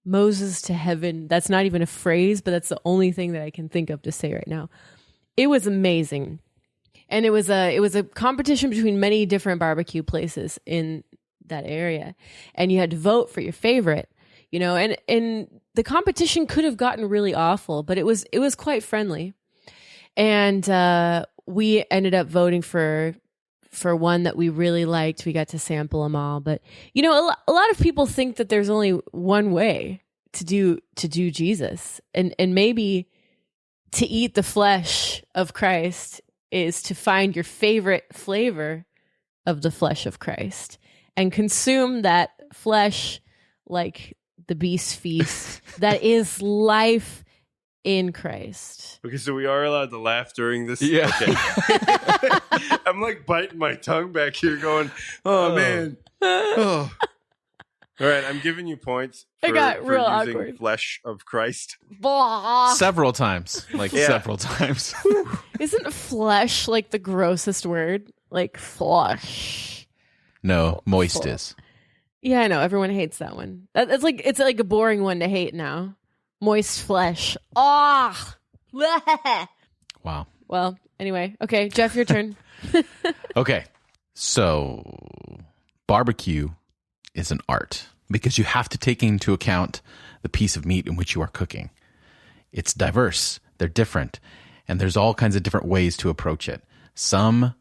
Moses to heaven. That's not even a phrase, but that's the only thing that I can think of to say right now. It was amazing. And it was a competition between many different barbecue places in that area. And you had to vote for your favorite, and the competition could have gotten really awful, but it was quite friendly. And we ended up voting for one that we really liked. We got to sample them all. But, a lot of people think that there's only one way to do Jesus. And maybe to eat the flesh of Christ is to find your favorite flavor of the flesh of Christ and consume that flesh like the Beast Feast that is life in Christ. Okay, so we are allowed to laugh during this? Yeah. Okay. I'm like biting my tongue back here going, oh, man. Oh. All right, I'm giving you points It got real using awkward. flesh of Christ. Blah. Several times. Several times. Isn't flesh like the grossest word? Like flesh. No, moist is. Yeah, I know. Everyone hates that one. It's like a boring one to hate now. Moist flesh. Ah. Wow. Well, anyway. Okay, Jeff, your turn. Okay. So barbecue is an art because you have to take into account the piece of meat in which you are cooking. It's diverse. They're different. And there's all kinds of different ways to approach it. Some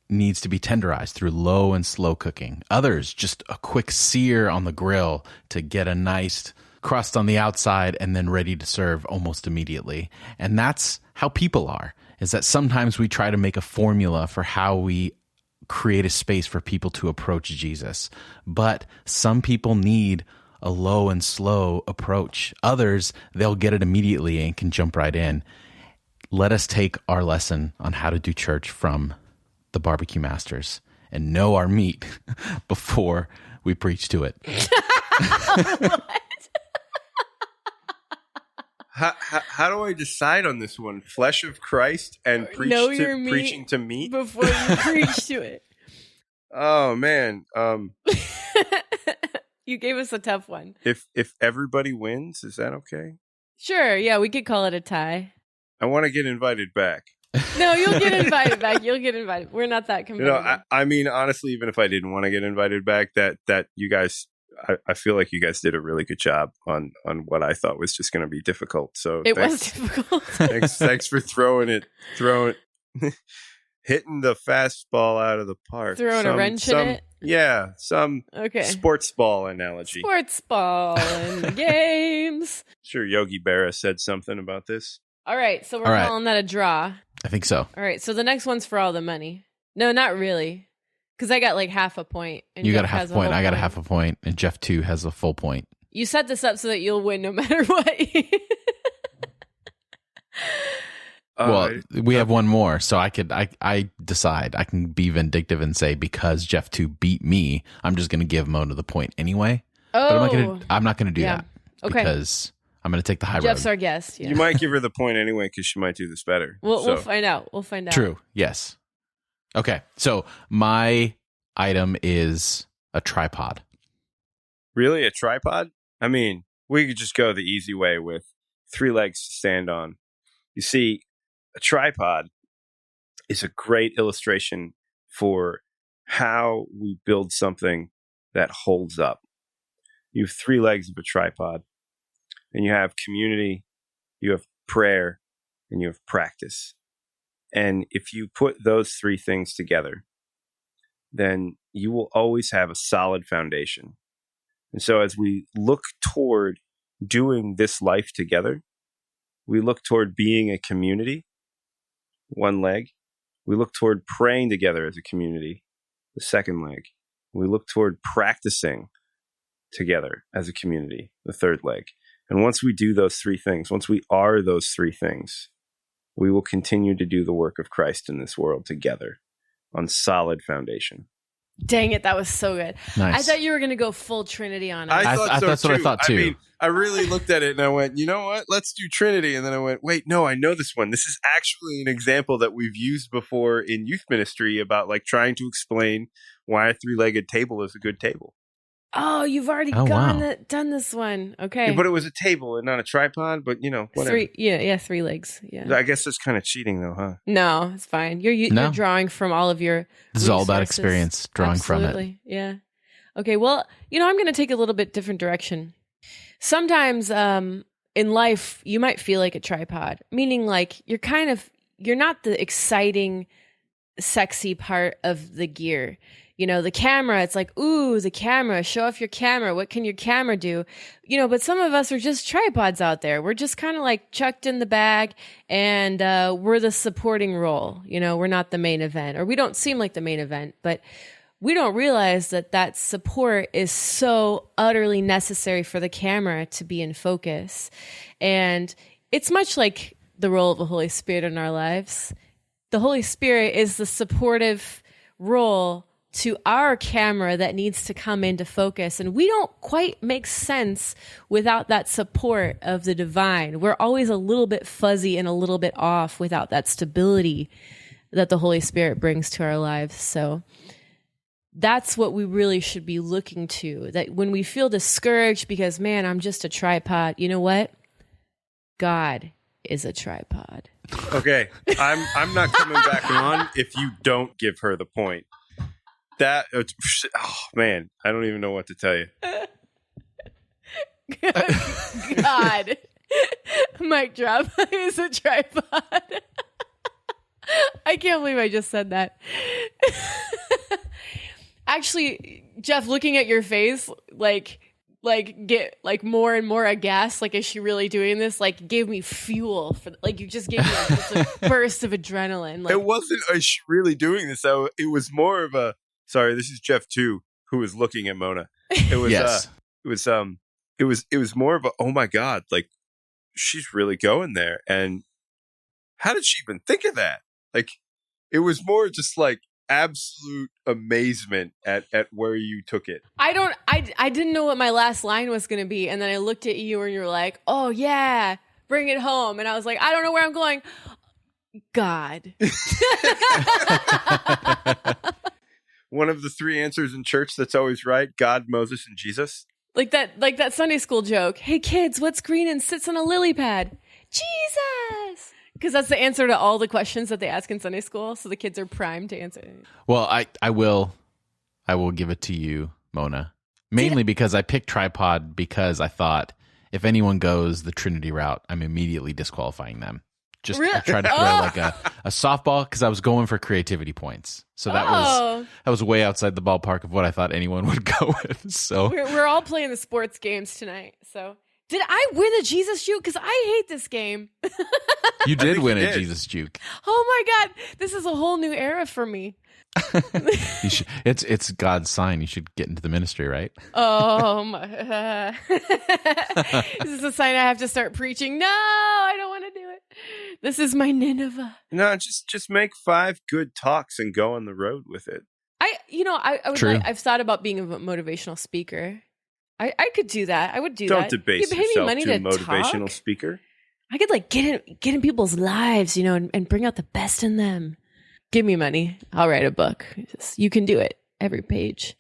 needs to be tenderized through low and slow cooking. Others, just a quick sear on the grill to get a nice crust on the outside and then ready to serve almost immediately. And that's how people are, is that sometimes we try to make a formula for how we create a space for people to approach Jesus. But some people need a low and slow approach. Others, they'll get it immediately and can jump right in. Let us take our lesson on how to do church from the barbecue masters and know our meat before we preach to it. What? How do I decide on this one? Flesh of Christ and preaching to meat before you preach to it. Oh man, you gave us a tough one. If everybody wins, is that okay? Sure, yeah, we could call it a tie. I want to get invited back. No, you'll get invited back. You'll get invited. We're not that competitive. I mean, honestly, even if I didn't want to get invited back, that you guys. I feel like you guys did a really good job on what I thought was just going to be difficult. So it was difficult. thanks for hitting the fastball out of the park. Throwing a wrench in it? Yeah, sports ball analogy. Sports ball and games. Sure, Yogi Berra said something about this. All right, so we're calling that a draw. I think so. All right, so the next one's for all the money. No, not really. Because I got like half a point. And you Jeff got a half point. I got a half a point. And Jeff, too, has a full point. You set this up so that you'll win no matter what. Well, we have one more. So I decide. I can be vindictive and say because Jeff 2 beat me, I'm just going to give Mona the point anyway. Oh. But I'm not going to do that. Okay. Because I'm going to take the high road. Jeff's our guest. Yeah. You might give her the point anyway because she might do this better. We'll find out. True. Yes. Okay, so my item is a tripod. Really? A tripod? I mean, we could just go the easy way with 3 legs to stand on. You see, a tripod is a great illustration for how we build something that holds up. You have 3 legs of a tripod, and you have community, you have prayer, and you have practice. And if you put those 3 things together, then you will always have a solid foundation. And so as we look toward doing this life together, we look toward being a community, 1 leg. We look toward praying together as a community, the 2nd leg. We look toward practicing together as a community, the 3rd leg. And once we do those 3 things, once we are those 3 things, we will continue to do the work of Christ in this world together on solid foundation. Dang it, that was so good. Nice. I thought you were going to go full Trinity on it. I thought so that's too. what I thought too. I mean, I really looked at it and I went, you know what? Let's do Trinity. And then I went, wait, no, I know this one. This is actually an example that we've used before in youth ministry about like trying to explain why a three-legged table is a good table. Oh, you've already done this one. Okay. Yeah, but it was a table and not a tripod, but whatever. Three legs. Yeah. I guess that's kind of cheating though, huh? No, it's fine. You're drawing from all of your This is all about experience, drawing Absolutely. from it. Yeah. Okay, well, I'm going to take a little bit different direction. Sometimes in life, you might feel like a tripod, meaning like you're not the exciting, sexy part of the gear. The camera, it's like, ooh, the camera, show off your camera. What can your camera do? But some of us are just tripods out there. We're just kind of like chucked in the bag and we're the supporting role. We're not the main event, or we don't seem like the main event, but we don't realize that support is so utterly necessary for the camera to be in focus. And it's much like the role of the Holy Spirit in our lives. The Holy Spirit is the supportive role to our camera that needs to come into focus. And we don't quite make sense without that support of the divine. We're always a little bit fuzzy and a little bit off without that stability that the Holy Spirit brings to our lives. So that's what we really should be looking to. That when we feel discouraged because, man, I'm just a tripod, you know what? God is a tripod. Okay, I'm not coming back on if you don't give her the point. Man, I don't even know what to tell you. God. Mic drop is a tripod. I can't believe I just said that. Actually, Jeff, looking at your face, get more and more aghast. Like, is she really doing this? Like, gave me fuel for. Like, you just gave me just a burst of adrenaline. Like, it wasn't. Is she really doing this? Though it was more of a. Sorry, this is Jeff too, who was looking at Mona. It was. Yes. It was more of a. Oh my God! Like, she's really going there, and how did she even think of that? Like, it was more just like absolute amazement at where you took it. I didn't know what my last line was going to be, and then I looked at you and you were like, "Oh yeah, bring it home," and I was like, "I don't know where I'm going." God. One of the three answers in church that's always right: God, Moses, and Jesus. Like that Sunday school joke. Hey kids, what's green and sits on a lily pad? Jesus. Because that's the answer to all the questions that they ask in Sunday school. So the kids are primed to answer. Well, I will give it to you, Mona. Mainly because I picked tripod because I thought if anyone goes the Trinity route, I'm immediately disqualifying them. Just I tried to throw like a softball because I was going for creativity points. So that was way outside the ballpark of what I thought anyone would go with. So we're all playing the sports games tonight. So did I win a Jesus Juke? Because I hate this game. You did win a Jesus Juke. Oh my God, this is a whole new era for me. You should, it's God's sign. You should get into the ministry, right? Oh my! Is this a sign I have to start preaching? No, I don't want to do it. This is my Nineveh. No, just make 5 good talks and go on the road with it. I've thought about being a motivational speaker. I could do that. I would do that. Don't debase yourself to a motivational speaker. I could like get in people's lives, and bring out the best in them. Give me money. I'll write a book. You can do it. Every page.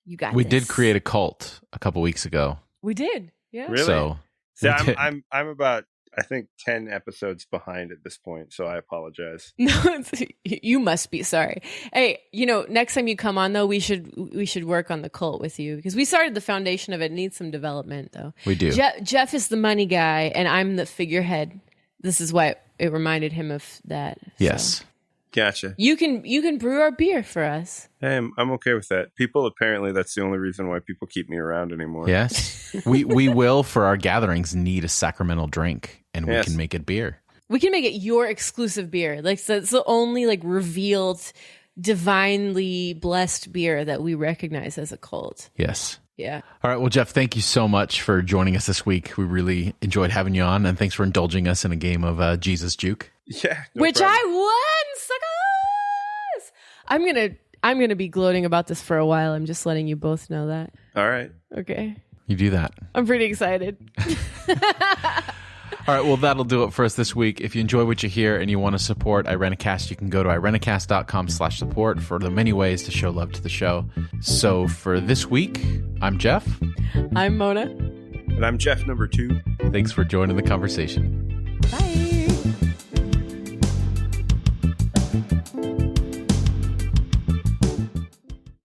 You got We this. did create a cult a couple weeks ago. We did. Yeah. Really? So See, I'm about I think 10 episodes behind at this point, so I apologize. No, you must be sorry. Hey, next time you come on though, we should work on the cult with you because we started the foundation of it. It needs some development though. We do. Jeff is the money guy and I'm the figurehead. This is why it reminded him of that. Yes. So. Gotcha. You can brew our beer for us. Hey, I'm okay with that. People, apparently that's the only reason why people keep me around anymore. Yes. we will, for our gatherings, need a sacramental drink, and we can make it beer. We can make it your exclusive beer. Like, so it's the only like revealed, divinely blessed beer that we recognize as a cult. Yes. Yeah. All right. Well, Jeff, thank you so much for joining us this week. We really enjoyed having you on, and thanks for indulging us in a game of Jesus Juke. Yeah. which problem. I won, suckers! I'm gonna be gloating about this for a while. I'm just letting you both know that. All right. Okay. You do that. I'm pretty excited. All right, well, that'll do it for us this week. If you enjoy what you hear and you want to support Irenicast, you can go to irenicast.com/support for the many ways to show love to the show. So for this week, I'm Jeff. I'm Mona. And I'm Jeff number 2. Thanks for joining the conversation. Bye.